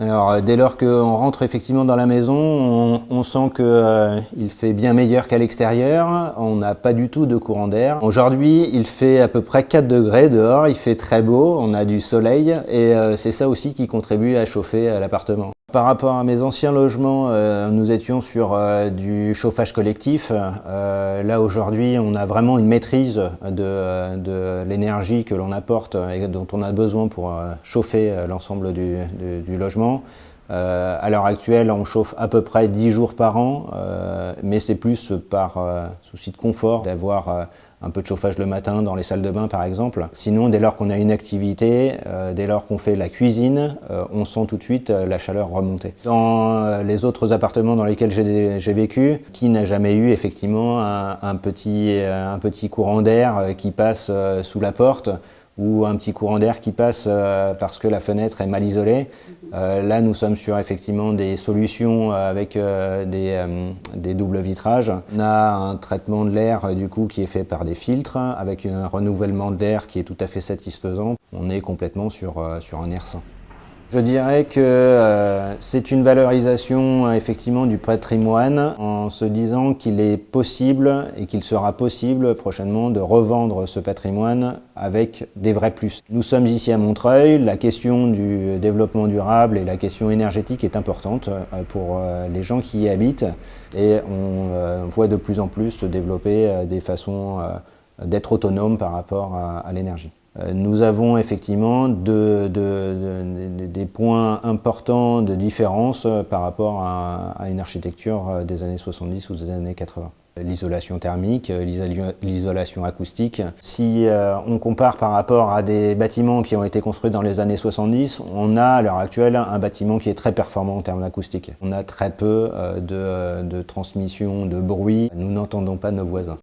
Alors, dès lors qu'on rentre effectivement dans la maison, on sent qu'il fait bien meilleur qu'à l'extérieur. On n'a pas du tout de courant d'air. Aujourd'hui, il fait à peu près 4 degrés dehors. Il fait très beau, on a du soleil et c'est ça aussi qui contribue à chauffer l'appartement. Par rapport à mes anciens logements, nous étions sur du chauffage collectif. Là, aujourd'hui, on a vraiment une maîtrise de l'énergie que l'on apporte et dont on a besoin pour chauffer l'ensemble du logement. À l'heure actuelle, on chauffe à peu près 10 jours par an, mais c'est plus par souci de confort d'avoir un peu de chauffage le matin dans les salles de bain par exemple. Sinon, dès lors qu'on a une activité, dès lors qu'on fait la cuisine, on sent tout de suite la chaleur remonter. Dans les autres appartements dans lesquels j'ai vécu, qui n'a jamais eu effectivement un petit courant d'air qui passe sous la porte ou un petit courant d'air qui passe parce que la fenêtre est mal isolée. Là, nous sommes sur effectivement des solutions avec des doubles vitrages. On a un traitement de l'air du coup qui est fait par des filtres avec un renouvellement de l'air qui est tout à fait satisfaisant. On est complètement sur un air sain. Je dirais que c'est une valorisation effectivement du patrimoine en se disant qu'il est possible et qu'il sera possible prochainement de revendre ce patrimoine avec des vrais plus. Nous sommes ici à Montreuil, la question du développement durable et la question énergétique est importante pour les gens qui y habitent et on voit de plus en plus se développer des façons d'être autonome par rapport à l'énergie. Nous avons effectivement des points importants de différence par rapport à une architecture des années 70 ou des années 80. L'isolation thermique, l'isolation acoustique. Si on compare par rapport à des bâtiments qui ont été construits dans les années 70, on a à l'heure actuelle un bâtiment qui est très performant en termes d'acoustique. On a très peu de transmission de bruit, nous n'entendons pas nos voisins.